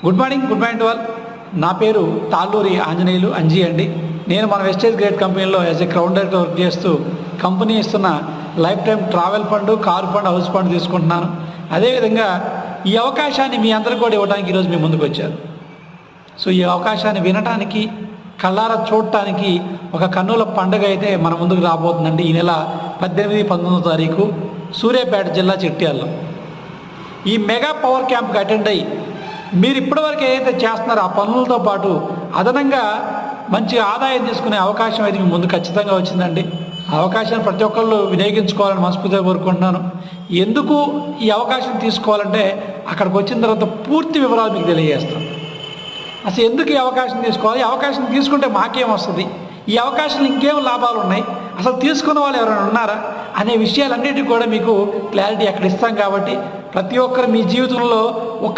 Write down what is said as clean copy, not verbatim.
Good morning to all. నా పేరు తాళ్ళూరి ఆంజనేయులు అంజీ అండి. నేను మన వెస్టేజ్ గ్రేట్ కంపెనీలో as a crowd director work చేస్తూ కంపెనీ ఇస్తున్న life time travel fund, car fund, house fund తీసుకుంటున్నాను. అదేవిధంగా ఈ అవకాశాన్ని మీ అందరికీ కూడా ఇవ్వడానికి ఈరోజు మీ ముందుకు వచ్చారు. సో ఈ అవకాశాన్ని వినటానికి, కళ్ళారా చూడటానికి ఒక కన్నుల పండుగ అయితే మన ముందుకు రాబోతుందండి. ఈ నెల 18, 19వ తారీఖు సూర్యాపేట జిల్లా చిట్యాల్లో ఈ మెగా పవర్ క్యాంప్కి అటెండ్ అయ్యి మీరు ఇప్పటివరకు ఏదైతే చేస్తున్నారో ఆ పనులతో పాటు అదనంగా మంచి ఆదాయం తీసుకునే అవకాశం అయితే మీ ముందు ఖచ్చితంగా వచ్చిందండి. ఆ అవకాశాన్ని ప్రతి ఒక్కళ్ళు వినియోగించుకోవాలని మనస్ఫూర్తిగా కోరుకుంటున్నాను. ఎందుకు ఈ అవకాశం తీసుకోవాలంటే అక్కడికి వచ్చిన తర్వాత పూర్తి వివరాలు మీకు తెలియజేస్తాను. అసలు ఎందుకు ఈ అవకాశం తీసుకోవాలి, ఈ అవకాశం తీసుకుంటే మాకేం వస్తుంది, ఈ అవకాశంలో ఇంకేం లాభాలు ఉన్నాయి, అసలు తీసుకున్న వాళ్ళు ఎవరైనా ఉన్నారా అనే విషయాలన్నిటికీ కూడా మీకు క్లారిటీ అక్కడ ఇస్తాం. కాబట్టి ప్రతి ఒక్కరు మీ జీవితంలో ఒక్క